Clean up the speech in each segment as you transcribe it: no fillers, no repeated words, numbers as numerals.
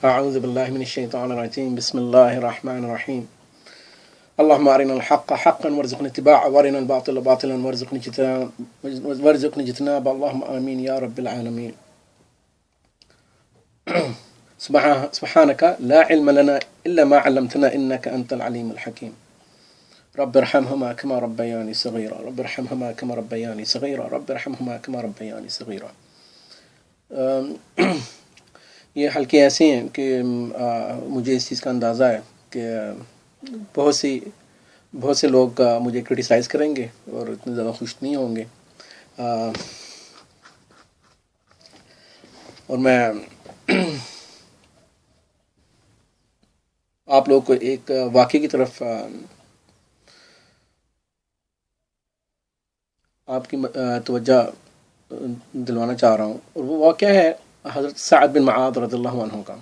أعوذ بالله من الشيطان الرجيم بسم الله الرحمن الرحيم اللهم أرنا الحق حقا وارزقنا اتباعه وارنا الباطل باطلا وارزقنا اجتنابه اللهم آمين يا رب العالمين. سبحانك لا علم لنا إلا ما علمتنا إنك أنت العليم الحكيم. رب ارحمهما كما ربياني صغيرا رب ارحمهما كما ربياني صغيرا رب ارحمهما كما ربياني صغيرا. یہ حلقے ایسے ہیں کہ مجھے اس چیز کا اندازہ ہے کہ بہت سے لوگ مجھے کرٹیسائز کریں گے اور اتنے زیادہ خوش نہیں ہوں گے، اور میں آپ لوگ کو ایک واقعے کی طرف آپ کی توجہ دلوانا چاہ رہا ہوں، اور وہ واقعہ ہے حضرت سعد بن معاذ رضی اللہ عنہ کا۔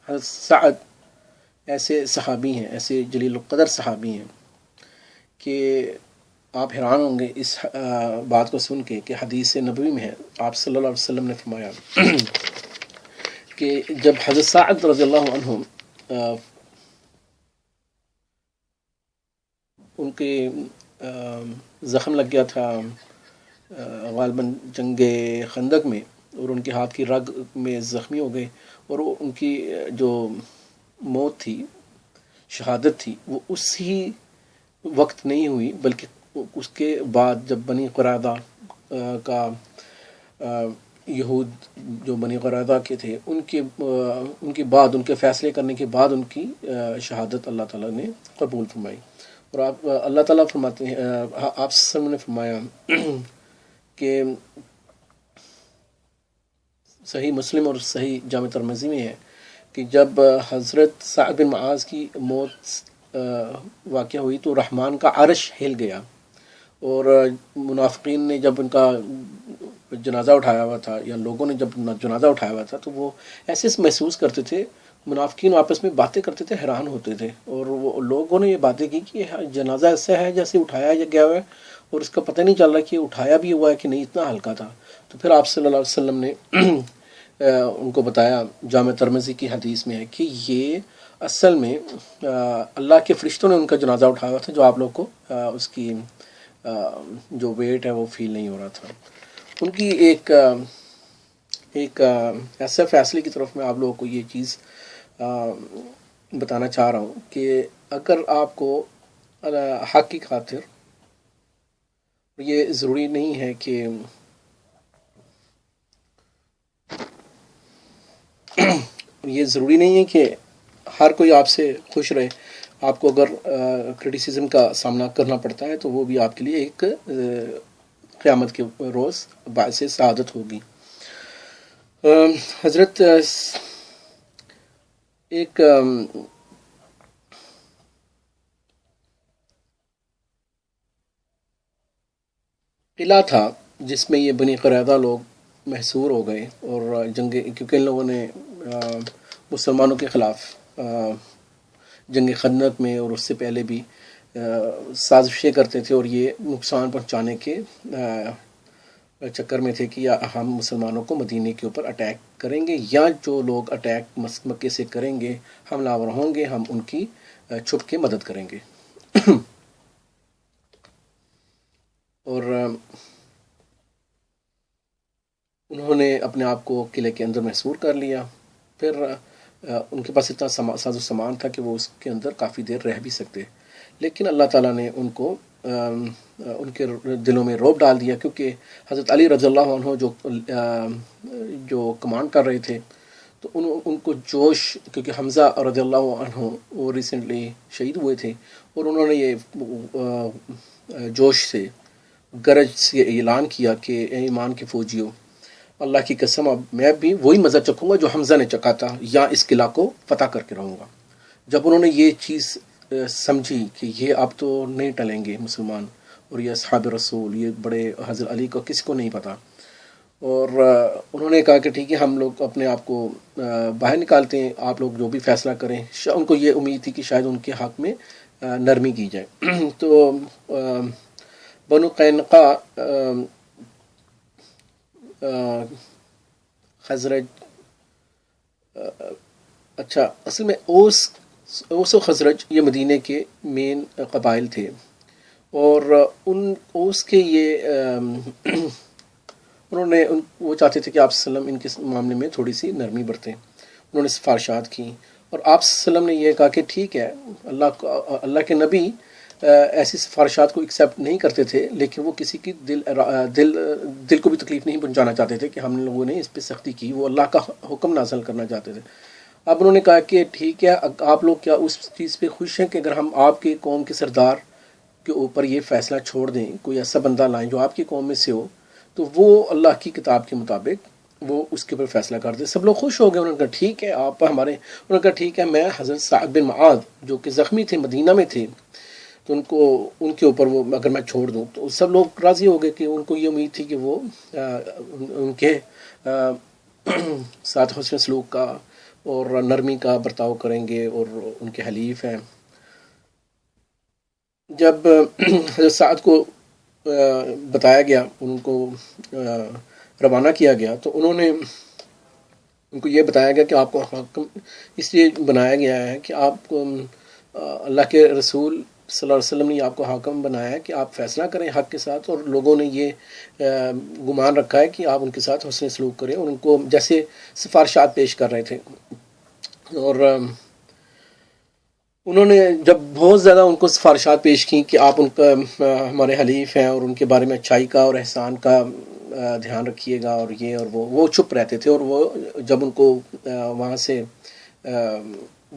حضرت سعد ایسے صحابی ہیں، ایسے جلیل القدر صحابی ہیں کہ آپ حیران ہوں گے اس بات کو سن کے کہ حدیث نبوی میں ہے، آپ صلی اللہ علیہ وسلم نے فرمایا کہ جب حضرت سعد رضی اللہ عنہ ان کے زخم لگ گیا تھا غالباً جنگ خندق میں، اور ان کے ہاتھ کی رگ میں زخمی ہو گئے، اور وہ ان کی جو موت تھی، شہادت تھی، وہ اسی وقت نہیں ہوئی بلکہ اس کے بعد جب بنی قریظہ کا یہود جو بنی قریظہ کے تھے ان کے بعد، ان کے فیصلے کرنے کے بعد ان کی شہادت اللہ تعالیٰ نے قبول فرمائی۔ اور آپ اللہ تعالیٰ فرماتے ہیں، آپ سب نے فرمایا کہ صحیح مسلم اور صحیح جامع ترمذی میں ہے کہ جب حضرت سعد بن معاذ کی موت واقع ہوئی تو رحمان کا عرش ہل گیا، اور منافقین نے جب ان کا جنازہ اٹھایا ہوا تھا، یا لوگوں نے جب جنازہ اٹھایا ہوا تھا، تو وہ ایسے محسوس کرتے تھے، منافقین آپس میں باتیں کرتے تھے، حیران ہوتے تھے، اور وہ لوگوں نے یہ باتیں کی کہ جنازہ ایسا ہے جیسے اٹھایا گیا ہوا ہے، اور اس کا پتہ نہیں چل رہا کہ اٹھایا بھی ہوا ہے کہ نہیں، اتنا ہلکا تھا۔ تو پھر آپ صلی اللہ علیہ وسلم نے ان کو بتایا، جامع ترمذی کی حدیث میں ہے کہ یہ اصل میں اللہ کے فرشتوں نے ان کا جنازہ اٹھایا ہوا تھا، جو آپ لوگ کو اس کی جو ویٹ ہے وہ فیل نہیں ہو رہا تھا۔ ان کی ایک ایسے فیصلے کی طرف میں آپ لوگوں کو یہ چیز بتانا چاہ رہا ہوں کہ اگر آپ کو حق کی خاطر، یہ ضروری نہیں ہے کہ ہر کوئی آپ سے خوش رہے، آپ کو اگر کرٹیسزم کا سامنا کرنا پڑتا ہے تو وہ بھی آپ کے لیے ایک قیامت کے روز باعث سعادت ہوگی۔ حضرت ایک قلعہ تھا جس میں یہ بنی قریظہ لوگ محصور ہو گئے، اور کیونکہ ان لوگوں نے مسلمانوں کے خلاف جنگ خندق میں اور اس سے پہلے بھی سازشیں کرتے تھے، اور یہ نقصان پہنچانے کے چکر میں تھے کہ یا ہم مسلمانوں کو مدینے کے اوپر اٹیک کریں گے، یا جو لوگ اٹیک مکے سے کریں گے، حملہ آور ہوں گے، ہم ان کی چھپ کے مدد کریں گے۔ اور انہوں نے اپنے آپ کو قلعے کے اندر محصور کر لیا۔ پھر ان کے پاس اتنا ساز و سامان تھا کہ وہ اس کے اندر کافی دیر رہ بھی سکتے، لیکن اللہ تعالیٰ نے ان کو ان کے دلوں میں رعب ڈال دیا، کیونکہ حضرت علی رضی اللہ عنہ جو کمانڈ کر رہے تھے، تو ان کو جوش، کیونکہ حمزہ رضی اللہ عنہ وہ ریسنٹلی شہید ہوئے تھے، اور انہوں نے یہ جوش سے، گرج سے اعلان کیا کہ اے ایمان کے فوجیوں، اللہ کی قسم اب میں بھی وہی مزہ چکھوں گا جو حمزہ نے چکھا تھا، یا اس قلعہ کو فتح کر کے رہوں گا۔ جب انہوں نے یہ چیز سمجھی کہ یہ اب تو نہیں ٹلیں گے مسلمان، اور یہ اصحاب رسول، یہ بڑے حضرت علی کو کسی کو نہیں پتہ، اور انہوں نے کہا کہ ٹھیک ہے، ہم لوگ اپنے آپ کو باہر نکالتے ہیں، آپ لوگ جو بھی فیصلہ کریں۔ ان کو یہ امید تھی کہ شاید ان کے حق میں نرمی کی جائے۔ تو بنو قینقاع، خزرج اچھا، اصل میں اوس و خزرج یہ مدینے کے مین قبائل تھے، اور ان اوس کے یہ انہوں نے وہ چاہتے تھے کہ آپ صلی اللہ علیہ وسلم ان کے معاملے میں تھوڑی سی نرمی برتیں. انہوں نے سفارشات کی، اور آپ صلی اللہ علیہ وسلم نے یہ کہا کہ ٹھیک ہے، اللہ کے نبی ایسی سفارشات کو ایکسیپٹ نہیں کرتے تھے، لیکن وہ کسی کی دل کو بھی تکلیف نہیں پہنچانا چاہتے تھے کہ ہم لوگوں نے اس پہ سختی کی، وہ اللہ کا حکم نازل کرنا چاہتے تھے. اب انہوں نے کہا کہ ٹھیک ہے، آپ لوگ کیا اس چیز پہ خوش ہیں کہ اگر ہم آپ کے قوم کے سردار کے اوپر یہ فیصلہ چھوڑ دیں، کوئی ایسا بندہ لائیں جو آپ کی قوم میں سے ہو، تو وہ اللہ کی کتاب کے مطابق وہ اس کے اوپر فیصلہ کر دے. سب لوگ خوش ہو گئے. انہوں نے کہا ٹھیک ہے، انہوں نے کہا ٹھیک ہے، میں حضرت سعد بن معاذ جو کہ زخمی تھے، مدینہ میں تھے، تو ان کے اوپر وہ اگر میں چھوڑ دوں تو سب لوگ راضی ہو گئے، کہ ان کو یہ امید تھی کہ وہ ان کے ساتھ حسن سلوک کا اور نرمی کا برتاؤ کریں گے، اور ان کے حلیف ہیں. جب حضرت سعد کو بتایا گیا، ان کو روانہ کیا گیا، تو ان کو یہ بتایا گیا کہ آپ کو حاکم اس لیے بنایا گیا ہے کہ آپ کو اللہ کے رسول صلی اللہ علیہ وسلم نے آپ کو حاکم بنایا ہے کہ آپ فیصلہ کریں حق کے ساتھ، اور لوگوں نے یہ گمان رکھا ہے کہ آپ ان کے ساتھ حسن سلوک کریں، اور ان کو جیسے سفارشات پیش کر رہے تھے. اور انہوں نے جب بہت زیادہ ان کو سفارشات پیش کی کہ آپ ان کا ہمارے حلیف ہیں، اور ان کے بارے میں اچھائی کا اور احسان کا دھیان رکھیے گا، اور یہ اور وہ چپ رہتے تھے. اور وہ جب ان کو وہاں سے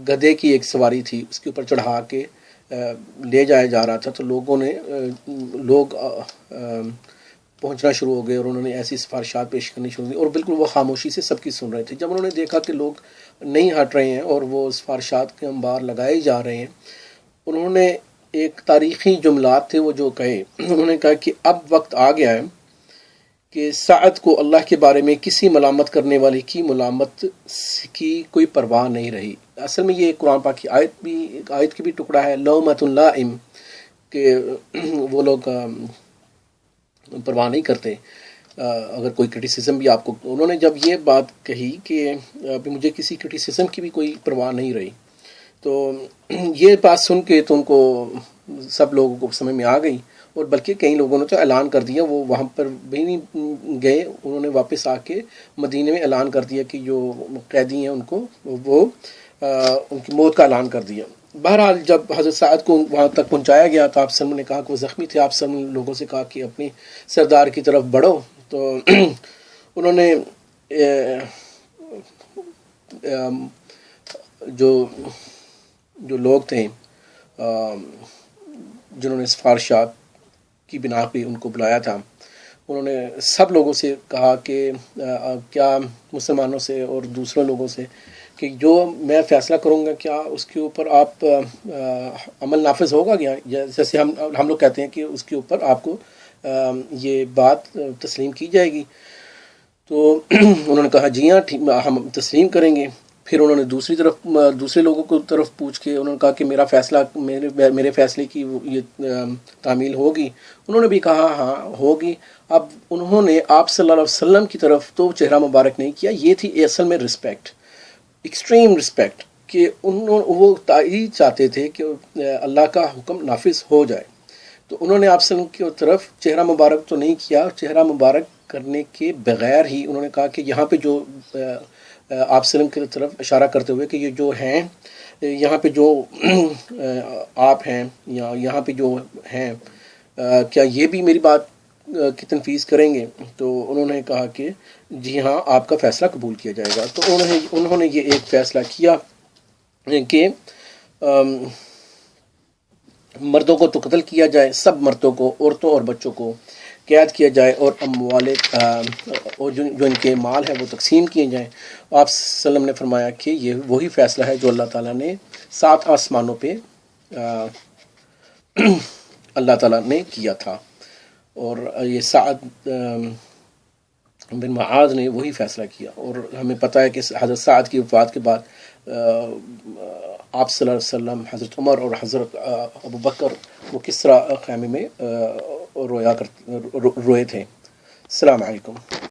گدھے کی ایک سواری تھی، اس کے اوپر چڑھا کے لے جایا جا رہا تھا، تو لوگ پہنچنا شروع ہو گئے، اور انہوں نے ایسی سفارشات پیش کرنی شروع کی، اور بالکل وہ خاموشی سے سب کی سن رہے تھے. جب انہوں نے دیکھا کہ لوگ نہیں ہٹ رہے ہیں اور وہ سفارشات کے انبار لگائے جا رہے ہیں، انہوں نے ایک تاریخی جملات تھے وہ جو کہے. انہوں نے کہا کہ اب وقت آ گیا ہے کہ سعد کو اللہ کے بارے میں کسی ملامت کرنے والے کی ملامت کی کوئی پرواہ نہیں رہی. اصل میں یہ قرآن پاک کی آیت کی بھی ٹکڑا ہے، لومۃ لائم، کہ وہ لوگ پرواہ نہیں کرتے اگر کوئی کرٹیسزم بھی آپ کو. انہوں نے جب یہ بات کہی کہ ابھی مجھے کسی کرٹیسزم کی بھی کوئی پرواہ نہیں رہی، تو یہ بات سن کے تم کو سب لوگوں کو سمجھ میں آ گئی، اور بلکہ کئی لوگوں نے تو اعلان کر دیا، وہ وہاں پر بھی نہیں گئے، انہوں نے واپس آ کے مدینے میں اعلان کر دیا کہ جو قیدی ہیں ان کو وہ ان کی موت کا اعلان کر دیا. بہرحال جب حضرت سعد کو وہاں تک پہنچایا گیا تو آپ سلم نے کہا کہ وہ زخمی تھے. آپ سلم لوگوں سے کہا کہ اپنی سردار کی طرف بڑھو. تو انہوں نے جو لوگ تھے جنہوں نے سفارشات کی بنا پہ ان کو بلایا تھا، انہوں نے سب لوگوں سے کہا کہ کیا مسلمانوں سے اور دوسرے لوگوں سے کہ جو میں فیصلہ کروں گا کیا اس کے اوپر آپ عمل نافذ ہوگا کیا، جیسے ہم لوگ کہتے ہیں کہ اس کے اوپر آپ کو یہ بات تسلیم کی جائے گی. تو انہوں نے کہا جی ہاں، ہم تسلیم کریں گے. پھر انہوں نے دوسرے لوگوں کو طرف پوچھ کے انہوں نے کہا کہ میرے فیصلے کی یہ تعمیل ہوگی. انہوں نے بھی کہا ہاں ہوگی. اب انہوں نے آپ صلی اللہ علیہ وسلم کی طرف تو چہرہ مبارک نہیں کیا، یہ تھی اصل میں رسپیکٹ، ایکسٹریم رسپیکٹ، کہ وہ تائید چاہتے تھے کہ اللہ کا حکم نافذ ہو جائے. تو انہوں نے آپ صلی اللہ علیہ وسلم کی طرف چہرہ مبارک تو نہیں کیا، چہرہ مبارک کرنے کے بغیر ہی انہوں نے کہا کہ یہاں پہ جو آپ صلی اللہ علیہ وسلم کی طرف اشارہ کرتے ہوئے کہ یہ جو ہیں یہاں پہ جو آپ ہیں یا یہاں پہ جو ہیں کیا یہ بھی میری بات کی تنفیذ کریں گے؟ تو انہوں نے کہا کہ جی ہاں، آپ کا فیصلہ قبول کیا جائے گا. تو انہوں نے یہ ایک فیصلہ کیا کہ مردوں کو تو قتل کیا جائے، سب مردوں کو، عورتوں اور بچوں کو قید کیا جائے، اور اموال اور جو ان کے مال ہے وہ تقسیم کیے جائیں. آپ صلی اللہ علیہ وسلم نے فرمایا کہ یہ وہی فیصلہ ہے جو اللہ تعالیٰ نے 7 آسمانوں پہ اللہ تعالیٰ نے کیا تھا، اور یہ سعد بن معاذ نے وہی فیصلہ کیا. اور ہمیں پتہ ہے کہ حضرت سعد کی وفات کے بعد آپ صلی اللہ علیہ وسلم، حضرت عمر اور حضرت ابو بکر وہ کس طرح خیمے میں روئے تھے. السلام علیکم.